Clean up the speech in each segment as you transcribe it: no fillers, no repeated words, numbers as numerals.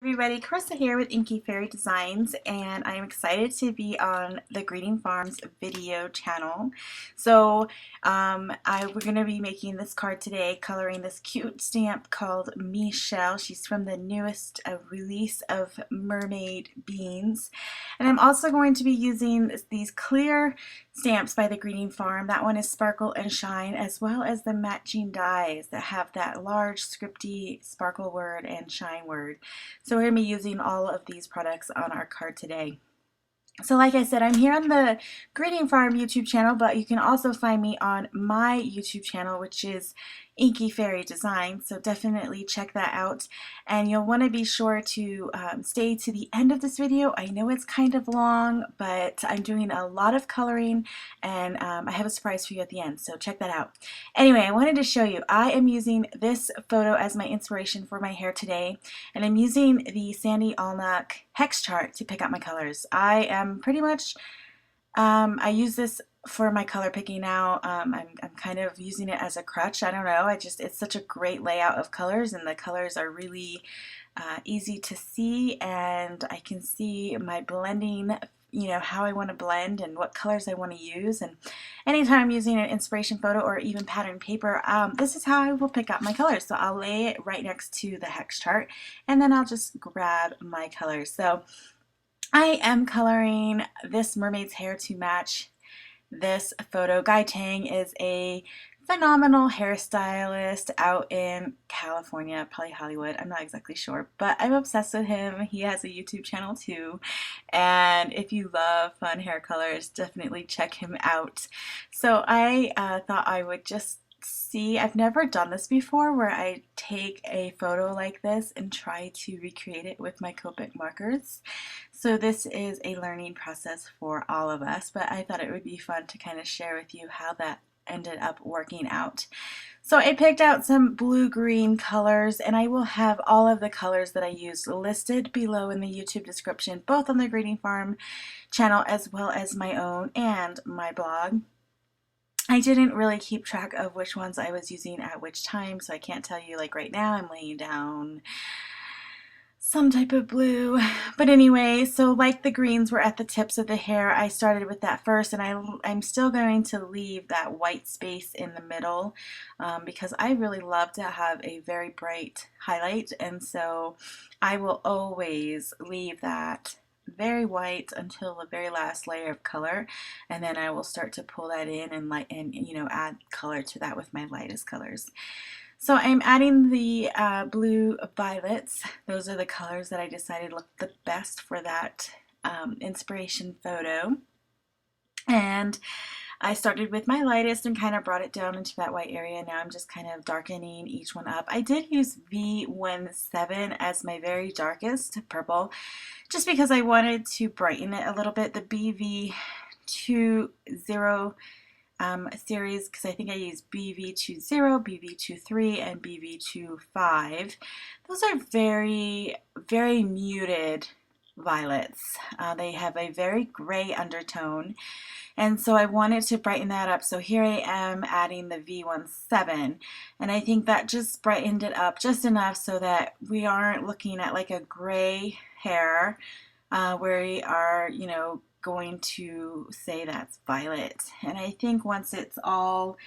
Everybody, Carissa here with Inky Fairy Designs, and I'm excited to be on the Greeting Farms video channel. So we're going to be making this card today, coloring this cute stamp called Mishell. She's from the newest release of Mermaid beans. And I'm also going to be using these clear stamps by the Greeting Farm. That one is Sparkle and Shine, as well as the matching dies that have that large scripty sparkle word and shine word. So we're going to be using all of these products on our card today. So like I said, I'm here on the Greeting Farm YouTube channel, but you can also find me on my YouTube channel, which is Inky Fairy Design. So definitely check that out. And you'll want to be sure to stay to the end of this video. I know it's kind of long, but I'm doing a lot of coloring, and I have a surprise for you at the end. So check that out. Anyway, I wanted to show you. I am using this photo as my inspiration for my hair today, and I'm using the Sandy Allnock hex chart to pick out my colors. I am pretty much, I use this for my color picking now. I'm kind of using it as a crutch. I don't know. It's such a great layout of colors, and the colors are really easy to see, and I can see my blending, you know, how I want to blend and what colors I want to use. And anytime I'm using an inspiration photo or even pattern paper, this is how I will pick out my colors. So I'll lay it right next to the hex chart, and then I'll just grab my colors. So I am coloring this mermaid's hair to match this photo. Tang is a phenomenal hairstylist out in California, probably Hollywood, I'm not exactly sure, but I'm obsessed with him. He has a YouTube channel too, and if you love fun hair colors, definitely check him out. So I thought I would just see, I've never done this before, where I take a photo like this and try to recreate it with my Copic markers. So this is a learning process for all of us, but I thought it would be fun to kind of share with you how that ended up working out. So I picked out some blue-green colors, and I will have all of the colors that I used listed below in the YouTube description, both on the Greeting Farm channel as well as my own and my blog. I didn't really keep track of which ones I was using at which time, so I can't tell you, like right now I'm laying down some type of blue. But anyway, so like the greens were at the tips of the hair, I started with that first, and I'm still going to leave that white space in the middle because I really love to have a very bright highlight, and so I will always leave that very white until the very last layer of color, and then I will start to pull that in and you know, add color to that with my lightest colors. So I'm adding the blue violets. Those are the colors that I decided looked the best for that inspiration photo. And I started with my lightest and kind of brought it down into that white area. Now I'm just kind of darkening each one up. I did use V17 as my very darkest purple, just because I wanted to brighten it a little bit. The BV20 series, because I think I used BV20, BV23, and BV25. Those are very, very muted violets. They have a very gray undertone, and so I wanted to brighten that up. So here I am adding the V17, and I think that just brightened it up just enough so that we aren't looking at like a gray hair where we are, you know, going to say that's violet. And I think once it's all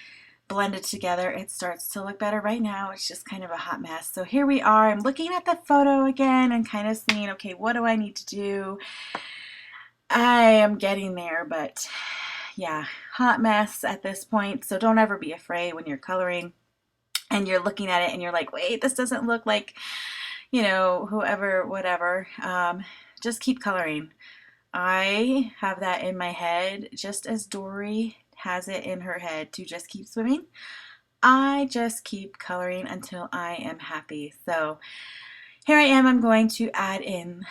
blended together, it starts to look better. Right now it's just kind of a hot mess. So here we are. I'm looking at the photo again and kind of seeing, okay, what do I need to do? I am getting there, but yeah, hot mess at this point. So don't ever be afraid when you're coloring and you're looking at it and you're like, wait, this doesn't look like, you know, whoever, whatever. Just keep coloring. I have that in my head, just as Dory has it in her head to just keep swimming. I just keep coloring until I am happy. So here I am. I'm going to add in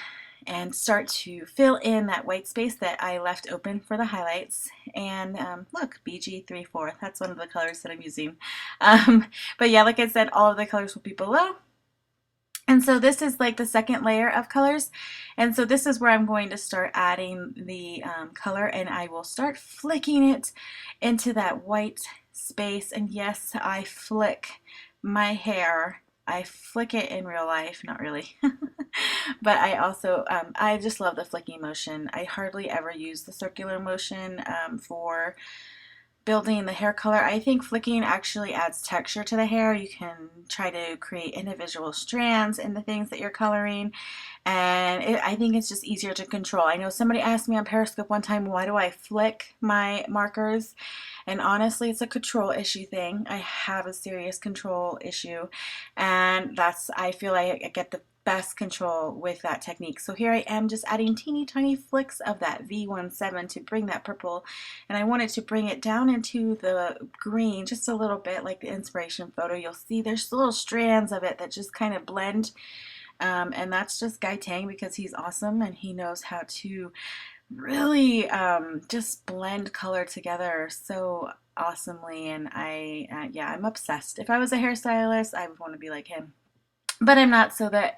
and start to fill in that white space that I left open for the highlights. And look, BG34, that's one of the colors that I'm using. But yeah, like I said, all of the colors will be below. And so this is like the second layer of colors, and so this is where I'm going to start adding the color, and I will start flicking it into that white space. And yes, I flick my hair I flick it in real life, not really, But I also, I just love the flicking motion. I hardly ever use the circular motion for building the hair color. I think flicking actually adds texture to the hair. You can try to create individual strands in the things that you're coloring, and I think it's just easier to control. I know somebody asked me on Periscope one time, why do I flick my markers? And honestly, it's a control issue thing. I have a serious control issue, and I feel like I get the best control with that technique. So here I am just adding teeny tiny flicks of that V17 to bring that purple, and I wanted to bring it down into the green just a little bit, like the inspiration photo. You'll see there's little strands of it that just kind of blend, and that's just Guy Tang, because he's awesome and he knows how to really just blend color together so awesomely. And yeah, I'm obsessed. If I was a hairstylist, I would want to be like him, but I'm not, so that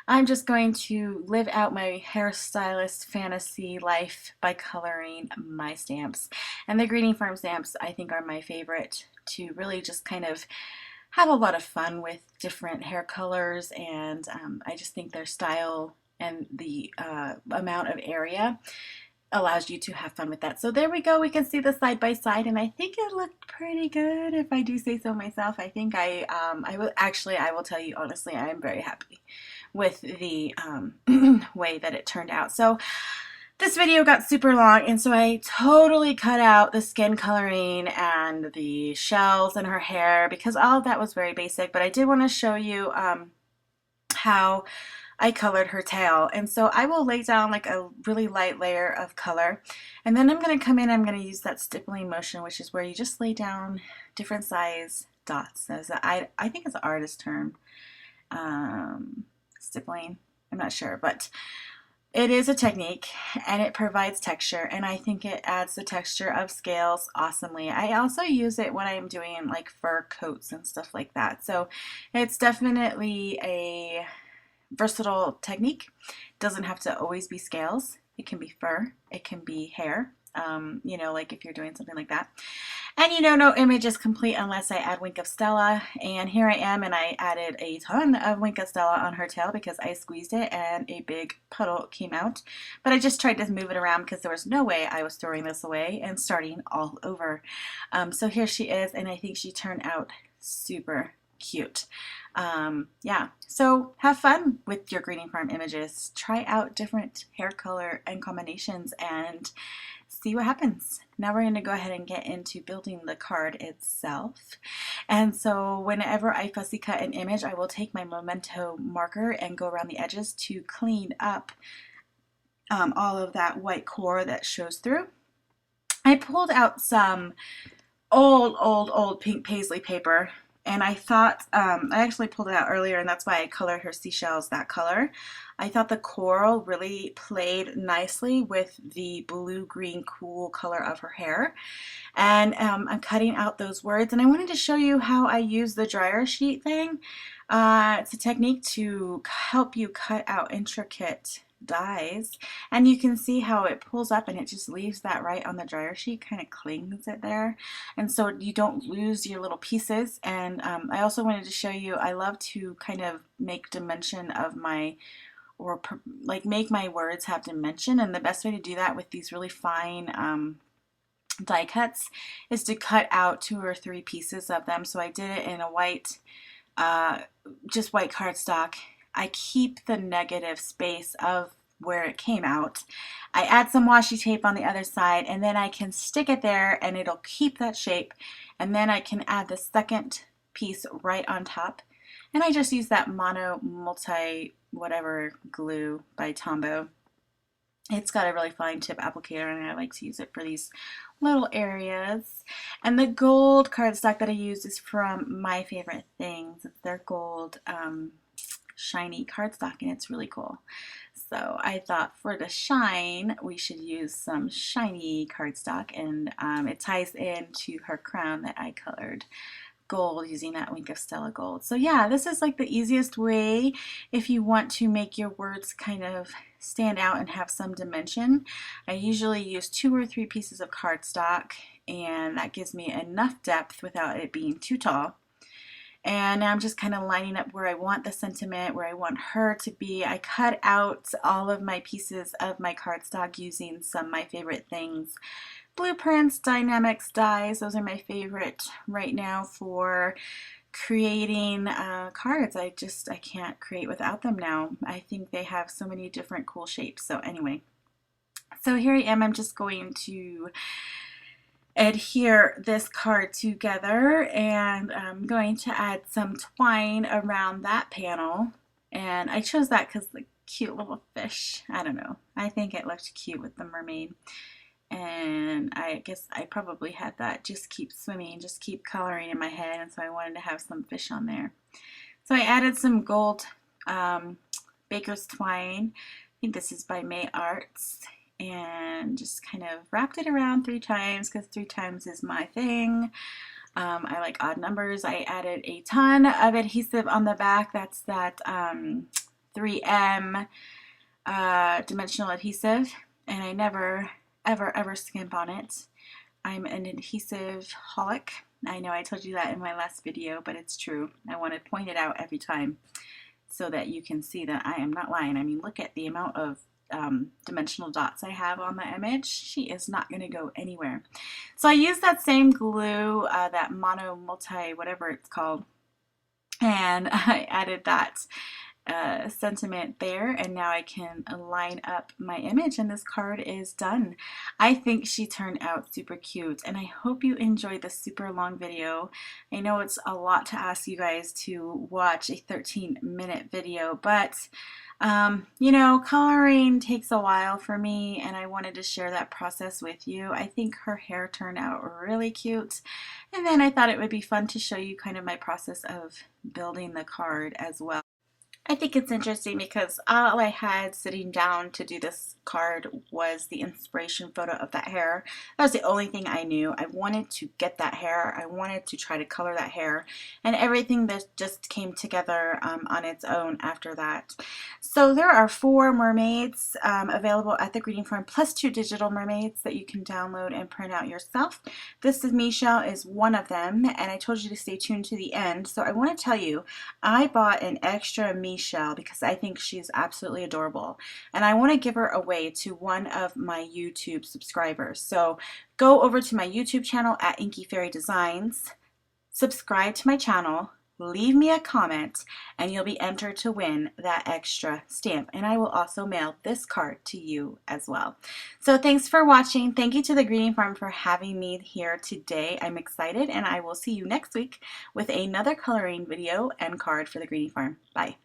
I'm just going to live out my hairstylist fantasy life by coloring my stamps. And the Greeting Farm stamps, I think, are my favorite to really just kind of have a lot of fun with different hair colors, and I just think their style and the amount of area allows you to have fun with that. So there we go. We can see the side by side, and I think it looked pretty good, if I do say so myself. I think I will tell you honestly, I am very happy with the way that it turned out. So this video got super long, and so I totally cut out the skin coloring and the shells in her hair because all of that was very basic, but I did want to show you how I colored her tail. And so I will lay down like a really light layer of color, and then I'm going to come in, I'm going to use that stippling motion, which is where you just lay down different size dots. I think it's an artist term, stippling, I'm not sure, but it is a technique and it provides texture, and I think it adds the texture of scales awesomely. I also use it when I'm doing like fur coats and stuff like that. So it's definitely a versatile technique. Doesn't have to always be scales. It can be fur, it can be hair, you know, like if you're doing something like that. And you know, no image is complete unless I add Wink of Stella, and here I am, and I added a ton of Wink of Stella on her tail because I squeezed it and a big puddle came out. But I just tried to move it around because there was no way I was throwing this away and starting all over. So here she is, and I think she turned out super cute. Yeah, so have fun with your Greeting Farm images. Try out different hair color and combinations and see what happens. Now we're going to go ahead and get into building the card itself. And so whenever I fussy cut an image, I will take my Memento marker and go around the edges to clean up all of that white core that shows through. I pulled out some old pink paisley paper, and I thought, I actually pulled it out earlier, and that's why I colored her seashells that color. I thought the coral really played nicely with the blue-green cool color of her hair. And I'm cutting out those words, and I wanted to show you how I use the dryer sheet thing. It's a technique to help you cut out intricate dies, and you can see how it pulls up and it just leaves that right on the dryer sheet, kind of clings it there, and so you don't lose your little pieces. And I also wanted to show you, I love to kind of make dimension of my, or like make my words have dimension, and the best way to do that with these really fine die cuts is to cut out 2 or 3 pieces of them. So I did it in a white, just white cardstock. I keep the negative space of where it came out. I add some washi tape on the other side, and then I can stick it there and it'll keep that shape, and then I can add the second piece right on top. And I just use that mono multi whatever glue by Tombow. It's got a really fine tip applicator, and I like to use it for these little areas. And the gold cardstock that I use is from My Favorite Things. It's their gold shiny cardstock, and it's really cool. So I thought for the shine we should use some shiny cardstock, and it ties into her crown that I colored gold using that Wink of Stella gold. So yeah, this is like the easiest way if you want to make your words kind of stand out and have some dimension. I usually use 2 or 3 pieces of cardstock, and that gives me enough depth without it being too tall. And now I'm just kind of lining up where I want the sentiment, where I want her to be. I cut out all of my pieces of my cardstock using some of my favorite things. Blueprints, Die-namics dies, those are my favorite right now for creating cards. I can't create without them now. I think they have so many different cool shapes. So anyway, so here I am. I'm just going to adhere this card together, and I'm going to add some twine around that panel. And I chose that because the cute little fish, I don't know, I think it looked cute with the mermaid. And I guess I probably had that just keep swimming, just keep coloring in my head, and so I wanted to have some fish on there. So I added some gold baker's twine. I think this is by May Arts, and just kind of wrapped it around 3 times because 3 times is my thing. I like odd numbers. I added a ton of adhesive on the back. That's that 3M dimensional adhesive, and I never ever skimp on it. I'm an adhesive holic. I know I told you that in my last video, but it's true. I want to point it out every time so that you can see that I am not lying. I mean, look at the amount of dimensional dots I have on the image. She is not going to go anywhere. So I used that same glue, that mono multi whatever it's called, and I added that sentiment there, and now I can line up my image, and this card is done. I think she turned out super cute, and I hope you enjoyed this super long video. I know it's a lot to ask you guys to watch a 13-minute video, but you know, coloring takes a while for me, and I wanted to share that process with you. I think her hair turned out really cute, and then I thought it would be fun to show you kind of my process of building the card as well. I think it's interesting because all I had sitting down to do this card was the inspiration photo of that hair. That was the only thing I knew. I wanted to get that hair. I wanted to try to color that hair, and everything that just came together on its own after that. So there are 4 mermaids available at the greeting farm, plus 2 digital mermaids that you can download and print out yourself. This is Mishell is one of them, and I told you to stay tuned to the end. So I want to tell you, I bought an extra Mishell because I think she's absolutely adorable, and I want to give her away to one of my YouTube subscribers. So go over to my YouTube channel at Inky Fairy Designs, subscribe to my channel, leave me a comment, and you'll be entered to win that extra stamp, and I will also mail this card to you as well. So thanks for watching. Thank you to the Greeting Farm for having me here today. I'm excited, and I will see you next week with another coloring video and card for the Greeting Farm. Bye.